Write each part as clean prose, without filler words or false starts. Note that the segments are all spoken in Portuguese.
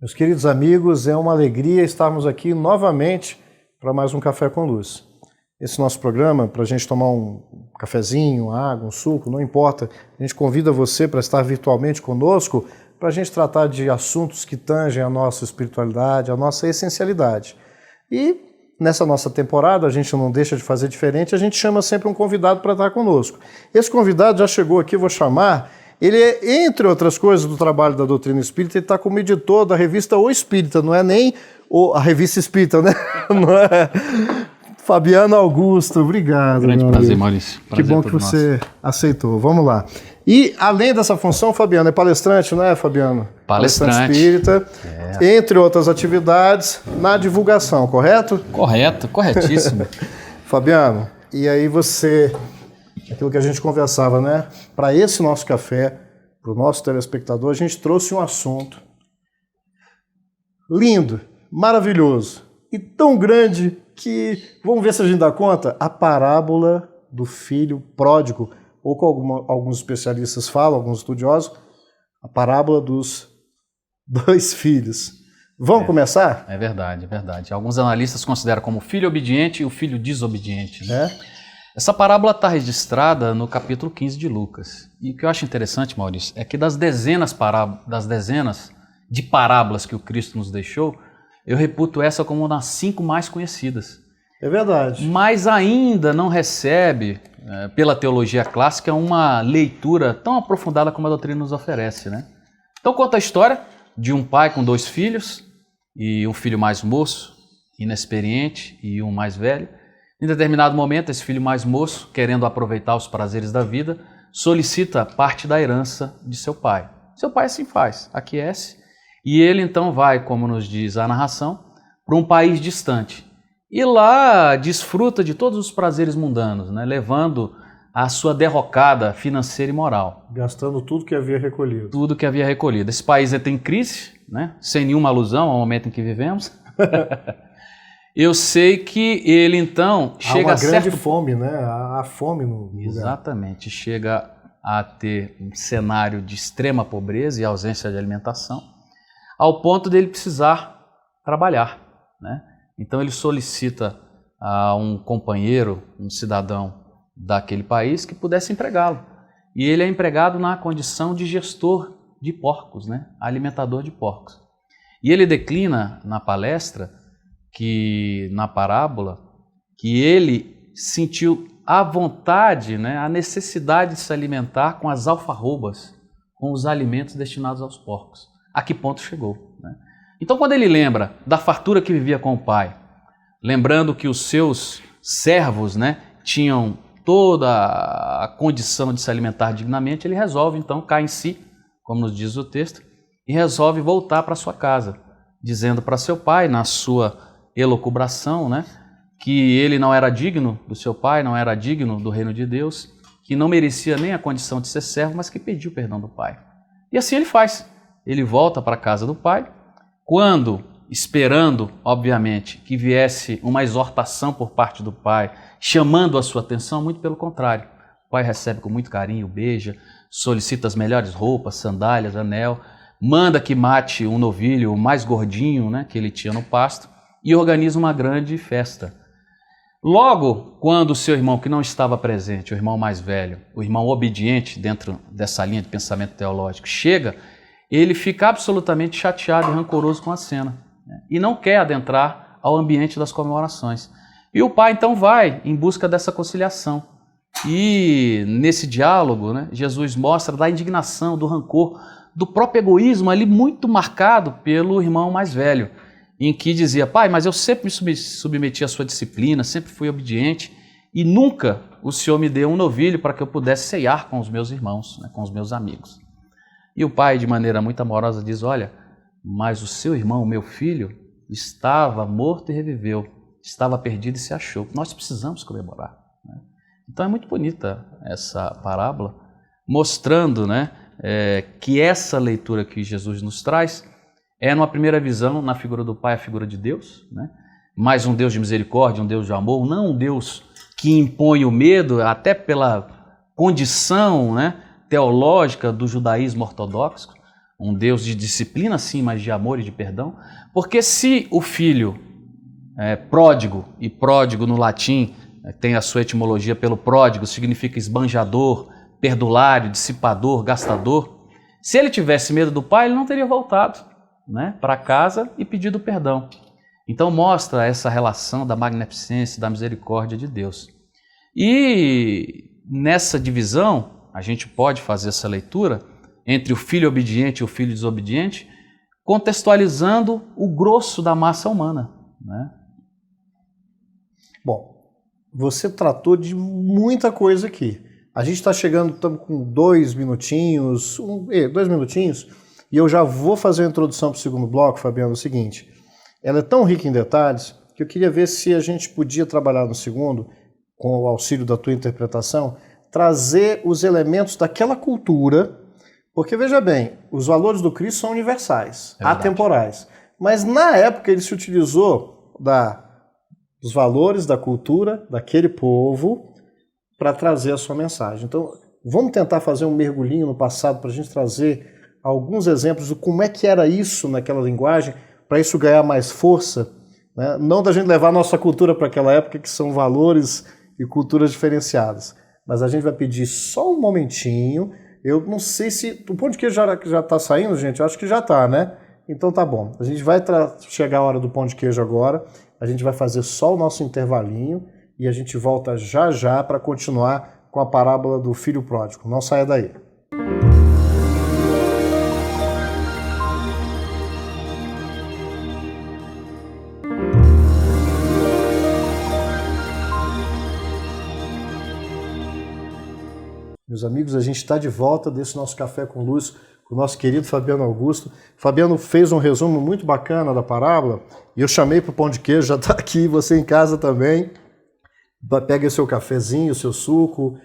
Meus queridos amigos, é uma alegria estarmos aqui novamente para mais um Café com Luz. Esse nosso programa, para a gente tomar um cafezinho, uma água, um suco, não importa, a gente convida você para estar virtualmente conosco para a gente tratar de assuntos que tangem a nossa espiritualidade, a nossa essencialidade. E nessa nossa temporada, a gente não deixa de fazer diferente, a gente chama sempre um convidado para estar conosco. Esse convidado já chegou aqui, vou chamar. Ele é, entre outras coisas, do trabalho da doutrina espírita, ele está como editor da revista O Espírita, não é nem a revista espírita, né? Não é? Fabiano Augusto, obrigado. Grande prazer, Maurício. Que bom que você aceitou. Vamos lá. E, além dessa função, Fabiano, é palestrante, não é, Fabiano? Palestrante espírita, entre outras atividades, na divulgação, correto? Correto, corretíssimo. Fabiano, e aí você... Aquilo que a gente conversava, né? Para esse nosso café, para o nosso telespectador, a gente trouxe um assunto lindo, maravilhoso e tão grande que, vamos ver se a gente dá conta, a parábola do filho pródigo, ou como alguns especialistas falam, alguns estudiosos, a parábola dos dois filhos. Vamos começar? É verdade, é verdade. Alguns analistas consideram como o filho obediente e o filho desobediente, né? Essa parábola está registrada no capítulo 15 de Lucas. E o que eu acho interessante, Maurício, é que das dezenas de parábolas que o Cristo nos deixou, eu reputo essa como uma das 5 mais conhecidas. É verdade. Mas ainda não recebe, pela teologia clássica, uma leitura tão aprofundada como a doutrina nos oferece, né? Então conta a história de um pai com 2 filhos, e um filho mais moço, inexperiente, e um mais velho. Em determinado momento, esse filho mais moço, querendo aproveitar os prazeres da vida, solicita parte da herança de seu pai. Seu pai assim faz, aquece, e ele então vai, como nos diz a narração, para um país distante. E lá desfruta de todos os prazeres mundanos, né, levando a sua derrocada financeira e moral. Gastando tudo que havia recolhido. Tudo que havia recolhido. Esse país entra em crise, né, sem nenhuma alusão ao momento em que vivemos. Eu sei que ele, então, chega a uma grande fome, né? Há fome no lugar. Exatamente. Chega a ter um cenário de extrema pobreza e ausência de alimentação, ao ponto dele precisar trabalhar, né? Então ele solicita a um companheiro, um cidadão daquele país, que pudesse empregá-lo. E ele é empregado na condição de gestor de porcos, né? Alimentador de porcos. E ele declina na palestra que na parábola, que ele sentiu a vontade, né, a necessidade de se alimentar com as alfarrobas, com os alimentos destinados aos porcos. A que ponto chegou, né? Então, quando ele lembra da fartura que vivia com o pai, lembrando que os seus servos, né, tinham toda a condição de se alimentar dignamente, ele resolve, então, cai em si, como nos diz o texto, e resolve voltar para sua casa, dizendo para seu pai, na sua elucubração, né, que ele não era digno do seu pai, não era digno do reino de Deus, que não merecia nem a condição de ser servo, mas que pediu perdão do pai. E assim ele faz. Ele volta para a casa do pai, quando, esperando, obviamente, que viesse uma exortação por parte do pai, chamando a sua atenção, muito pelo contrário. O pai recebe com muito carinho, beija, solicita as melhores roupas, sandálias, anel, manda que mate um novilho, o mais gordinho, né, que ele tinha no pasto, e organiza uma grande festa. Logo, quando o seu irmão que não estava presente, o irmão mais velho, o irmão obediente dentro dessa linha de pensamento teológico, chega, ele fica absolutamente chateado e rancoroso com a cena, né, e não quer adentrar ao ambiente das comemorações. E o pai então vai em busca dessa conciliação. E nesse diálogo, né, Jesus mostra da indignação, do rancor, do próprio egoísmo ali muito marcado pelo irmão mais velho, em que dizia: pai, mas eu sempre me submeti à sua disciplina, sempre fui obediente e nunca o Senhor me deu um novilho para que eu pudesse ceiar com os meus irmãos, né, com os meus amigos. E o pai, de maneira muito amorosa, diz: olha, mas o seu irmão, o meu filho, estava morto e reviveu, estava perdido e se achou. Nós precisamos comemorar, né? Então é muito bonita essa parábola, mostrando, né, que essa leitura que Jesus nos traz é, numa primeira visão, na figura do Pai, a figura de Deus, né? Mais um Deus de misericórdia, um Deus de amor, não um Deus que impõe o medo, até pela condição, né, teológica do judaísmo ortodoxo, um Deus de disciplina sim, mas de amor e de perdão, porque se o filho pródigo, e pródigo no latim tem a sua etimologia pelo pródigo, significa esbanjador, perdulário, dissipador, gastador, se ele tivesse medo do pai, ele não teria voltado, né, para casa e pedido perdão. Então mostra essa relação da magnificência, da misericórdia de Deus. E nessa divisão, a gente pode fazer essa leitura entre o filho obediente e o filho desobediente, contextualizando o grosso da massa humana, né? Bom, você tratou de muita coisa aqui. A gente está chegando, estamos com 2 minutinhos, 2 minutinhos, e eu já vou fazer a introdução para o segundo bloco, Fabiano, é o seguinte. Ela é tão rica em detalhes que eu queria ver se a gente podia trabalhar no segundo, com o auxílio da tua interpretação, trazer os elementos daquela cultura, porque veja bem, os valores do Cristo são universais, atemporais. Mas na época ele se utilizou dos valores da cultura daquele povo para trazer a sua mensagem. Então, vamos tentar fazer um mergulhinho no passado para a gente trazer alguns exemplos de como é que era isso naquela linguagem, para isso ganhar mais força, né? Não da gente levar a nossa cultura para aquela época, que são valores e culturas diferenciadas. Mas a gente vai pedir só um momentinho. Eu não sei se... O pão de queijo já está saindo, gente? Eu acho que já está, né? Então tá bom. A gente vai chegar a hora do pão de queijo agora. A gente vai fazer só o nosso intervalinho e a gente volta já já para continuar com a parábola do filho pródigo. Não saia daí. Meus amigos, a gente está de volta desse nosso Café com Luz, com o nosso querido Fabiano Augusto. Fabiano fez um resumo muito bacana da parábola e eu chamei para o pão de queijo, já está aqui, você em casa também. Pega o seu cafezinho, o seu suco.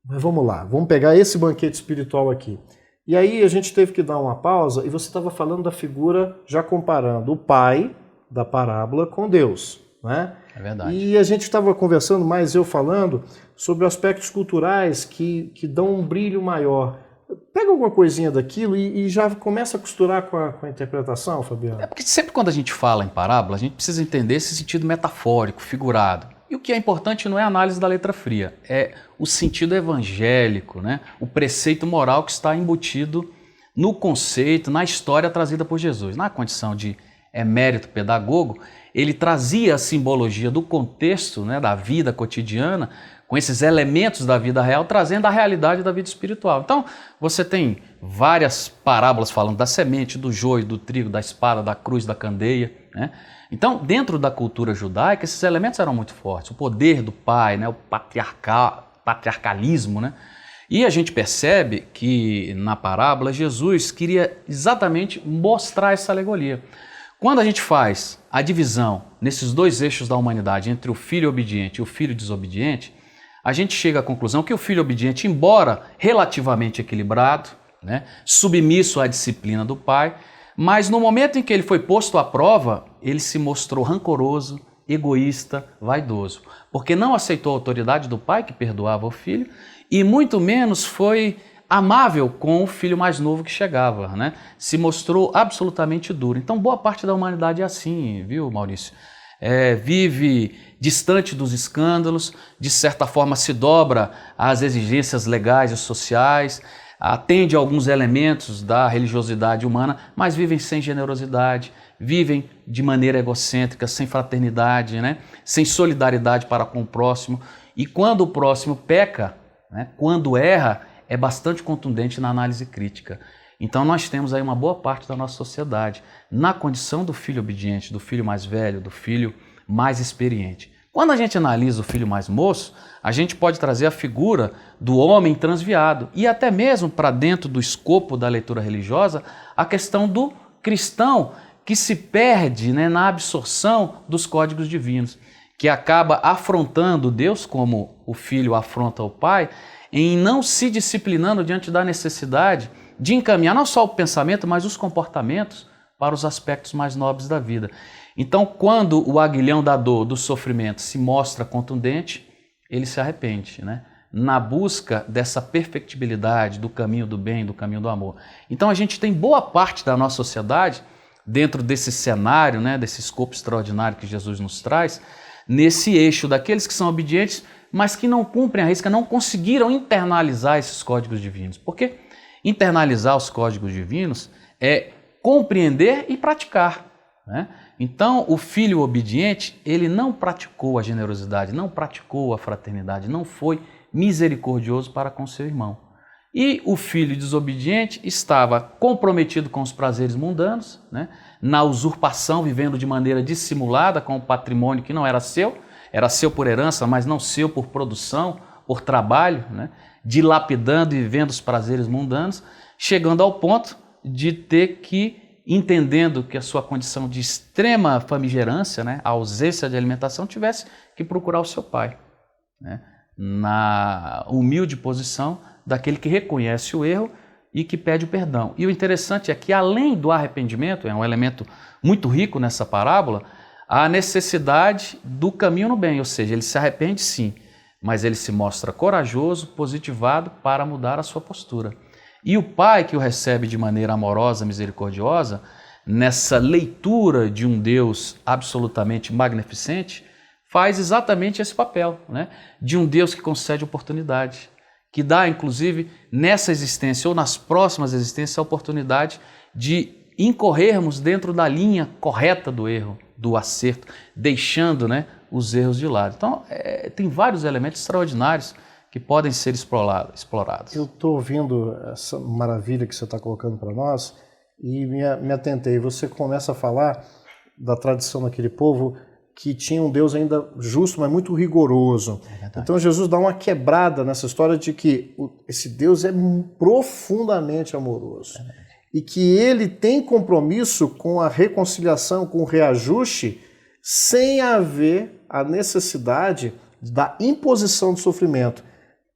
Mas vamos lá, vamos pegar esse banquete espiritual aqui. E aí a gente teve que dar uma pausa e você estava falando da figura, já comparando o pai da parábola com Deus, né? É verdade. E a gente estava conversando, mais eu falando, sobre aspectos culturais que dão um brilho maior. Pega alguma coisinha daquilo e já começa a costurar com a interpretação, Fabiano? É porque sempre quando a gente fala em parábola, a gente precisa entender esse sentido metafórico, figurado. E o que é importante não é a análise da letra fria, é o sentido evangélico, né? O preceito moral que está embutido no conceito, na história trazida por Jesus. Na condição de emérito pedagogo, ele trazia a simbologia do contexto, né, da vida cotidiana, com esses elementos da vida real, trazendo a realidade da vida espiritual. Então, você tem várias parábolas falando da semente, do joio, do trigo, da espada, da cruz, da candeia, né? Então, dentro da cultura judaica, esses elementos eram muito fortes. O poder do pai, né, o patriarcalismo, né? E a gente percebe que na parábola Jesus queria exatamente mostrar essa alegoria. Quando a gente faz a divisão nesses 2 eixos da humanidade, entre o filho obediente e o filho desobediente, a gente chega à conclusão que o filho obediente, embora relativamente equilibrado, né, submisso à disciplina do pai, mas no momento em que ele foi posto à prova, ele se mostrou rancoroso, egoísta, vaidoso, porque não aceitou a autoridade do pai que perdoava o filho e muito menos foi amável com o filho mais novo que chegava, né? Se mostrou absolutamente duro. Então boa parte da humanidade é assim, viu, Maurício? Vive distante dos escândalos, de certa forma se dobra às exigências legais e sociais, atende a alguns elementos da religiosidade humana, mas vivem sem generosidade, vivem de maneira egocêntrica, sem fraternidade, né? Sem solidariedade para com o próximo. E quando o próximo peca, né? Quando erra, é bastante contundente na análise crítica. Então nós temos aí uma boa parte da nossa sociedade na condição do filho obediente, do filho mais velho, do filho mais experiente. Quando a gente analisa o filho mais moço, a gente pode trazer a figura do homem transviado e até mesmo para dentro do escopo da leitura religiosa, a questão do cristão que se perde, né, na absorção dos códigos divinos, que acaba afrontando Deus como o filho afronta o pai, em não se disciplinando diante da necessidade de encaminhar não só o pensamento, mas os comportamentos para os aspectos mais nobres da vida. Então, quando o aguilhão da dor, do sofrimento, se mostra contundente, ele se arrepende, né? na busca dessa perfectibilidade do caminho do bem, do caminho do amor. Então a gente tem boa parte da nossa sociedade, dentro desse cenário, né, desse escopo extraordinário que Jesus nos traz, nesse eixo daqueles que são obedientes, mas que não cumprem a risca, não conseguiram internalizar esses códigos divinos. Porque internalizar os códigos divinos é compreender e praticar, né? Então, o filho obediente, ele não praticou a generosidade, não praticou a fraternidade, não foi misericordioso para com seu irmão. E o filho desobediente estava comprometido com os prazeres mundanos, né? Na usurpação, vivendo de maneira dissimulada com o patrimônio que não era seu por herança, mas não seu por produção, por trabalho, né? Dilapidando e vivendo os prazeres mundanos, chegando ao ponto de ter que, entendendo que a sua condição de extrema famigerância, né, a ausência de alimentação, tivesse que procurar o seu pai, né, na humilde posição daquele que reconhece o erro e que pede o perdão. E o interessante é que, além do arrependimento, é um elemento muito rico nessa parábola, a necessidade do caminho no bem, ou seja, ele se arrepende sim, mas ele se mostra corajoso, positivado para mudar a sua postura. E o pai que o recebe de maneira amorosa, misericordiosa, nessa leitura de um Deus absolutamente magnificente, faz exatamente esse papel, né? De um Deus que concede oportunidade, que dá, inclusive, nessa existência ou nas próximas existências, a oportunidade de incorrermos dentro da linha correta do erro, do acerto, deixando, né, os erros de lado. Então, tem vários elementos extraordinários que podem ser explorados. Eu estou ouvindo essa maravilha que você está colocando para nós e me atentei. Você começa a falar da tradição daquele povo que tinha um Deus ainda justo, mas muito rigoroso. Então Jesus dá uma quebrada nessa história de que esse Deus é profundamente amoroso e que ele tem compromisso com a reconciliação, com o reajuste, sem haver a necessidade da imposição do sofrimento.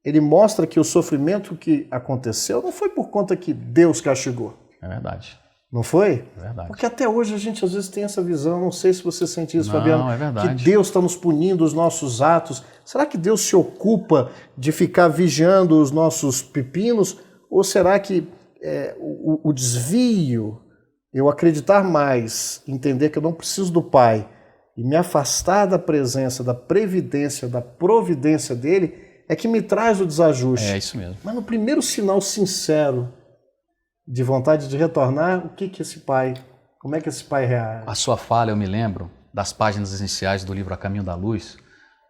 Ele mostra que o sofrimento que aconteceu não foi por conta que Deus castigou. É verdade. Não foi? É verdade. Porque até hoje a gente às vezes tem essa visão, não sei se você sente isso, não, Fabiano, é verdade. que Deus está nos punindo os nossos atos. Será que Deus se ocupa de ficar vigiando os nossos pepinos? Ou será que o desvio, eu acreditar mais, entender que eu não preciso do Pai e me afastar da presença, da previdência, da providência dele, é que me traz o desajuste? É isso mesmo. Mas no primeiro sinal sincero de vontade de retornar, como é que esse pai reage? A sua fala, eu me lembro das páginas iniciais do livro A Caminho da Luz,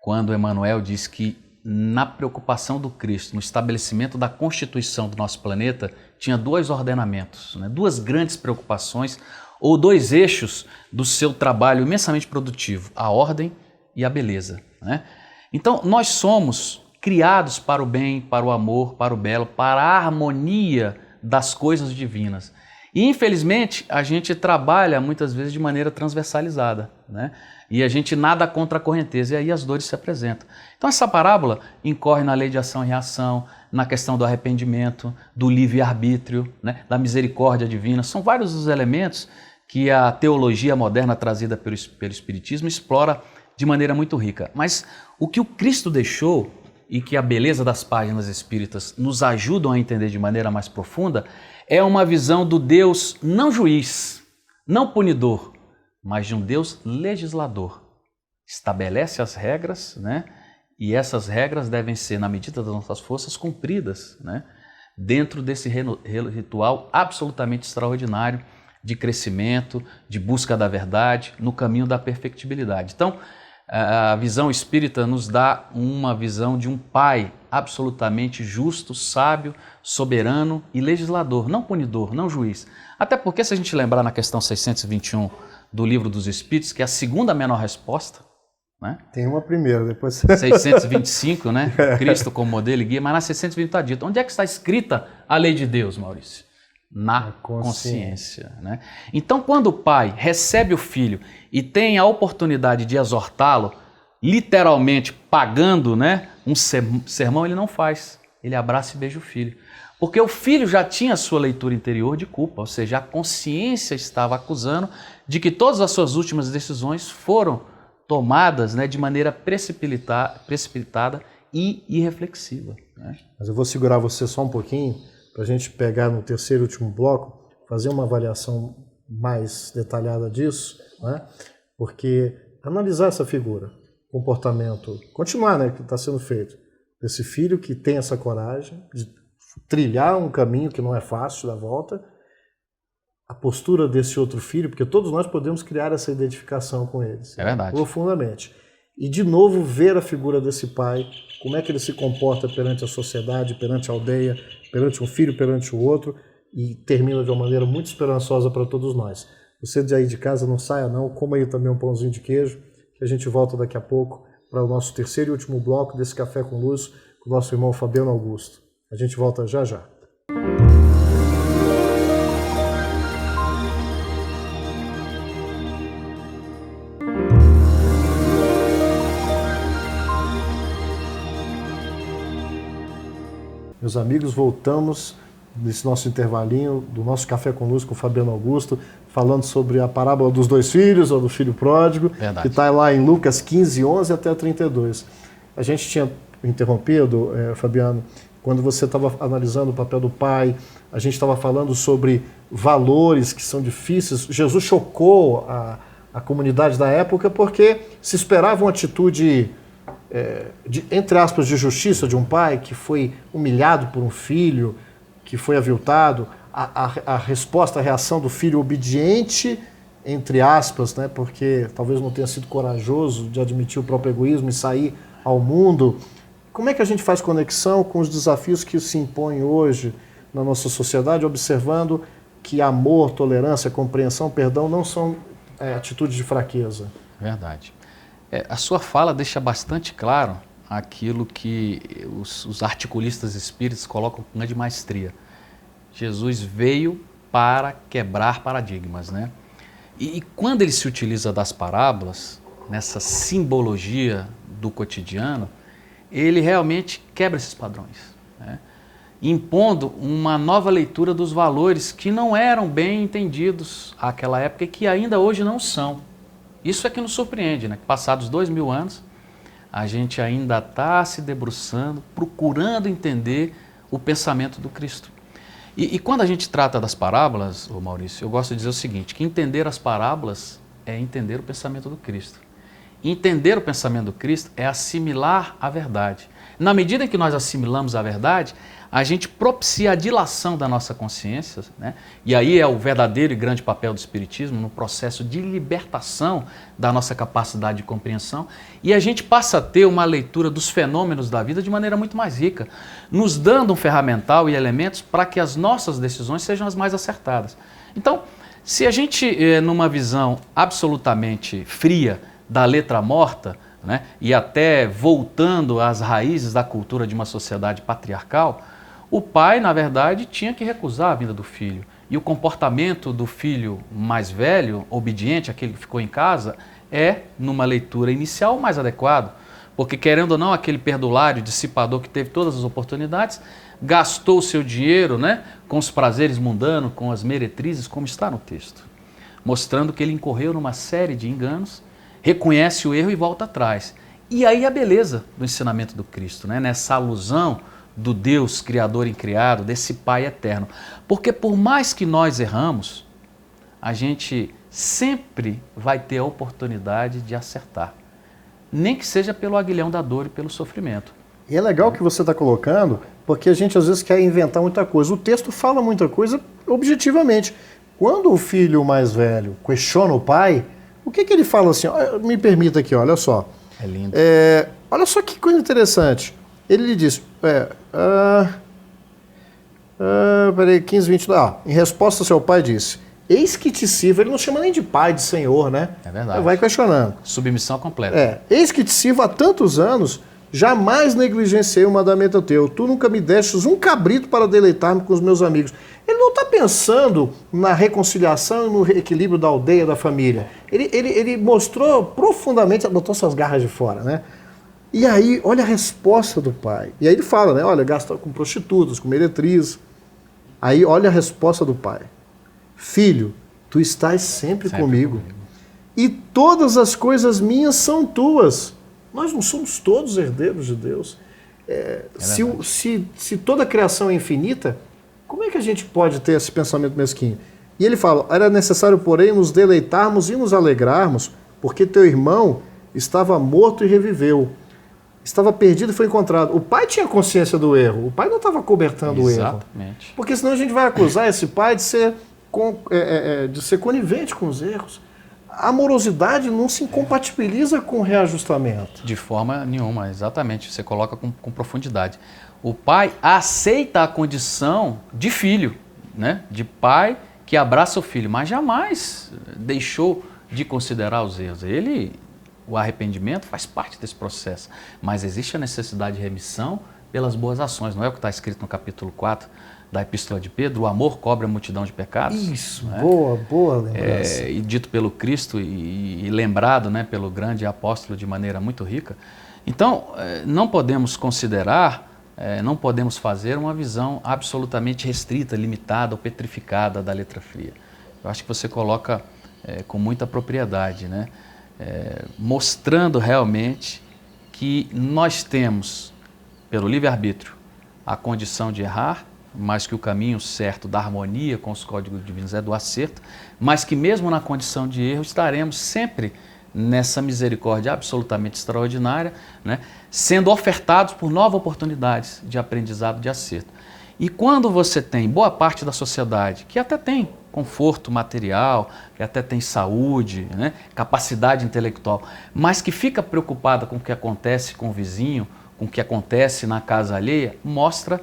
quando Emmanuel diz que na preocupação do Cristo, no estabelecimento da constituição do nosso planeta, tinha dois ordenamentos, né? Duas grandes preocupações, ou dois eixos do seu trabalho imensamente produtivo, a ordem e a beleza, né? Então, nós somos criados para o bem, para o amor, para o belo, para a harmonia das coisas divinas. E, infelizmente, a gente trabalha muitas vezes de maneira transversalizada, né? E a gente nada contra a correnteza, e aí as dores se apresentam. Então, essa parábola incorre na lei de ação e reação, na questão do arrependimento, do livre-arbítrio, né? Da misericórdia divina. São vários os elementos que a teologia moderna trazida pelo Espiritismo explora de maneira muito rica. Mas o que o Cristo deixou, e que a beleza das páginas espíritas nos ajudam a entender de maneira mais profunda, é uma visão do Deus não juiz, não punidor, mas de um Deus legislador. Estabelece as regras, né? E essas regras devem ser, na medida das nossas forças, cumpridas, né? Dentro desse ritual absolutamente extraordinário de crescimento, de busca da verdade, no caminho da perfectibilidade. Então, a visão espírita nos dá uma visão de um pai absolutamente justo, sábio, soberano e legislador, não punidor, não juiz. Até porque, se a gente lembrar na questão 621 do Livro dos Espíritos, que é a segunda menor resposta, né? Tem uma primeira, depois... 625, né? Cristo como modelo e guia, mas na 620 está dito. Onde é que está escrita a lei de Deus, Maurício? Na consciência, né? Então, quando o pai recebe o filho e tem a oportunidade de exortá-lo, literalmente pagando, né, um sermão, ele não faz. Ele abraça e beija o filho. Porque o filho já tinha a sua leitura interior de culpa, ou seja, a consciência estava acusando de que todas as suas últimas decisões foram tomadas, né, de maneira precipitada, e irreflexiva, né? Mas eu vou segurar você só um pouquinho para a gente pegar no terceiro e último bloco, fazer uma avaliação mais detalhada disso, né? Porque analisar essa figura, comportamento, continuar, né, que está sendo feito, desse filho que tem essa coragem de trilhar um caminho que não é fácil da volta, a postura desse outro filho, porque todos nós podemos criar essa identificação com eles. É verdade. Profundamente. E, de novo, ver a figura desse pai, como é que ele se comporta perante a sociedade, perante a aldeia, perante um filho, perante o outro, e termina de uma maneira muito esperançosa para todos nós. Você de aí de casa não saia não, coma aí também um pãozinho de queijo, que a gente volta daqui a pouco para o nosso terceiro e último bloco desse Café com Luz, com o nosso irmão Fabiano Augusto. A gente volta já já. Meus amigos, voltamos nesse nosso intervalinho do nosso Café com Luz com o Fabiano Augusto, falando sobre a parábola dos dois filhos, ou do filho pródigo, Verdade. que está lá em Lucas 15, 11 até 32. A gente tinha interrompido, Fabiano, quando você estava analisando o papel do pai, a gente estava falando sobre valores que são difíceis. Jesus chocou a comunidade da época porque se esperava uma atitude entre aspas, de justiça de um pai que foi humilhado por um filho, que foi aviltado, a resposta, a reação do filho obediente, entre aspas, né, porque talvez não tenha sido corajoso de admitir o próprio egoísmo e sair ao mundo. Como é que a gente faz conexão com os desafios que se impõem hoje na nossa sociedade, observando que amor, tolerância, compreensão, perdão não são atitudes de fraqueza? Verdade. A sua fala deixa bastante claro aquilo que os articulistas espíritas colocam com grande maestria. Jesus veio para quebrar paradigmas, né? E quando ele se utiliza das parábolas, nessa simbologia do cotidiano, ele realmente quebra esses padrões, né? Impondo uma nova leitura dos valores que não eram bem entendidos àquela época e que ainda hoje não são. Isso é que nos surpreende, né? Passados 2000 anos, a gente ainda está se debruçando, procurando entender o pensamento do Cristo. E quando a gente trata das parábolas, ô Maurício, eu gosto de dizer o seguinte, que entender as parábolas é entender o pensamento do Cristo. Entender o pensamento do Cristo é assimilar a verdade. Na medida em que nós assimilamos a verdade, a gente propicia a dilação da nossa consciência, né? E aí é o verdadeiro e grande papel do Espiritismo no processo de libertação da nossa capacidade de compreensão, e a gente passa a ter uma leitura dos fenômenos da vida de maneira muito mais rica, nos dando um ferramental e elementos para que as nossas decisões sejam as mais acertadas. Então, se a gente, numa visão absolutamente fria da letra morta, né, e até voltando às raízes da cultura de uma sociedade patriarcal, o pai, na verdade, tinha que recusar a vinda do filho. E o comportamento do filho mais velho, obediente, aquele que ficou em casa, é, numa leitura inicial, mais adequado. Porque, querendo ou não, aquele perdulário, dissipador que teve todas as oportunidades, gastou o seu dinheiro, né, com os prazeres mundanos, com as meretrizes, como está no texto. Mostrando que ele incorreu numa série de enganos, reconhece o erro e volta atrás. E aí a beleza do ensinamento do Cristo, né, nessa alusão do Deus Criador incriado, desse Pai eterno. Porque por mais que nós erramos, a gente sempre vai ter a oportunidade de acertar. Nem que seja pelo aguilhão da dor e pelo sofrimento. E é legal o que você está colocando, porque a gente às vezes quer inventar muita coisa. O texto fala muita coisa objetivamente. Quando o filho mais velho questiona o pai, o que ele fala assim? Me permita aqui, olha só. É lindo. Olha só que coisa interessante. Ele lhe diz, peraí, 15, 20, em resposta seu pai disse, eis que te sirvo, ele não chama nem de pai, de senhor, né? É verdade. Vai questionando. Submissão completa. Eis que te sirvo há tantos anos, jamais negligenciei o mandamento teu, tu nunca me destes um cabrito para deleitar-me com os meus amigos. Ele não está pensando na reconciliação e no equilíbrio da aldeia, da família. Ele mostrou profundamente, botou suas garras de fora, né? E aí, olha a resposta do pai. E aí ele fala, né? Olha, gasta com prostitutas, com meretrizes. Aí, olha a resposta do pai. Filho, tu estás sempre comigo. E todas as coisas minhas são tuas. Nós não somos todos herdeiros de Deus. Se toda a criação é infinita, como é que a gente pode ter esse pensamento mesquinho? E ele fala, era necessário, porém, nos deleitarmos e nos alegrarmos, porque teu irmão estava morto e reviveu. Estava perdido e foi encontrado. O pai tinha consciência do erro. O pai não estava cobertando o erro. Exatamente. Porque senão a gente vai acusar esse pai de ser conivente com os erros. A amorosidade não se incompatibiliza com o reajustamento. De forma nenhuma, exatamente. Você coloca com profundidade. O pai aceita a condição de filho, né? De pai que abraça o filho, mas jamais deixou de considerar os erros. O arrependimento faz parte desse processo, mas existe a necessidade de remissão pelas boas ações. Não é o que está escrito no capítulo 4 da Epístola de Pedro? O amor cobre a multidão de pecados. Isso, né? Boa lembrança. E dito pelo Cristo e lembrado, né, pelo grande apóstolo de maneira muito rica. Então, não podemos considerar, não podemos fazer uma visão absolutamente restrita, limitada ou petrificada da letra fria. Eu acho que você coloca com muita propriedade, né? Mostrando realmente que nós temos, pelo livre-arbítrio, a condição de errar, mas que o caminho certo da harmonia com os códigos divinos é do acerto, mas que mesmo na condição de erro estaremos sempre nessa misericórdia absolutamente extraordinária, né, sendo ofertados por novas oportunidades de aprendizado, de acerto. E quando você tem boa parte da sociedade, que até tem conforto material, que até tem saúde, né, capacidade intelectual, mas que fica preocupada com o que acontece com o vizinho, com o que acontece na casa alheia, mostra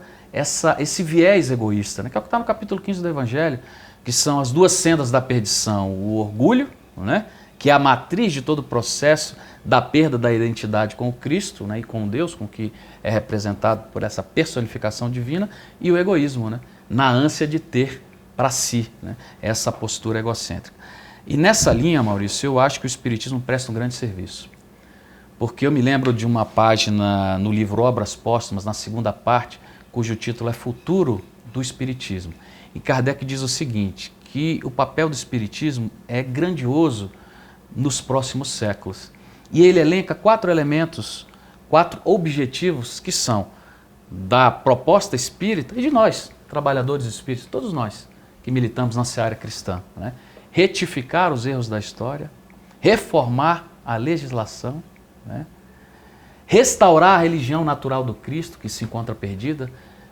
esse viés egoísta, né, que é o que está no capítulo 15 do Evangelho, que são as duas sendas da perdição, o orgulho, né, que é a matriz de todo o processo da perda da identidade com o Cristo, né, e com Deus, com o que é representado por essa personificação divina, e o egoísmo, né, na ânsia de ter para si, né, essa postura egocêntrica. E nessa linha, Maurício, eu acho que o Espiritismo presta um grande serviço. Porque eu me lembro de uma página no livro Obras Póstumas, na segunda parte, cujo título é Futuro do Espiritismo. E Kardec diz o seguinte, que o papel do Espiritismo é grandioso nos próximos séculos. E ele elenca 4 elementos, 4 objetivos que são da proposta espírita e de nós, trabalhadores espíritas, todos nós que militamos na seara cristã, né? Retificar os erros da história, reformar a legislação, né? Restaurar a religião natural do Cristo, que se encontra perdida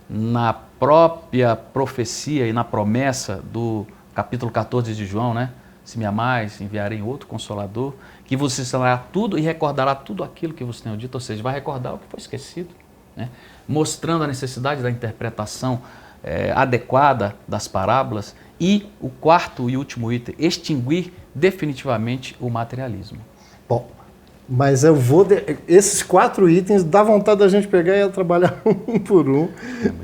na própria profecia e na promessa do capítulo 14 de João, né? Se me amais, enviarei outro Consolador, que vos ensinará tudo e recordará tudo aquilo que vos tenho dito, ou seja, vai recordar o que foi esquecido, né? Mostrando a necessidade da interpretação adequada das parábolas. E o 4º e último item, extinguir definitivamente o materialismo. Bom, mas eu vou... Esses 4 itens dá vontade da gente pegar e trabalhar um por um,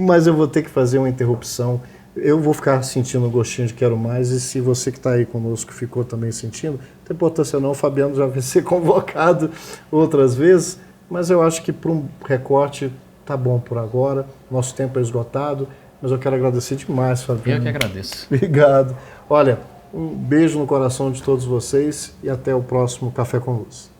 mas eu vou ter que fazer uma interrupção. Eu vou ficar sentindo um gostinho de quero mais, e se você que está aí conosco ficou também sentindo, não tem importância não, o Fabiano já vai ser convocado outras vezes, mas eu acho que para um recorte tá bom por agora, nosso tempo é esgotado, mas eu quero agradecer demais, Fabiano. Eu que agradeço. Obrigado. Olha, um beijo no coração de todos vocês e até o próximo Café com Luz.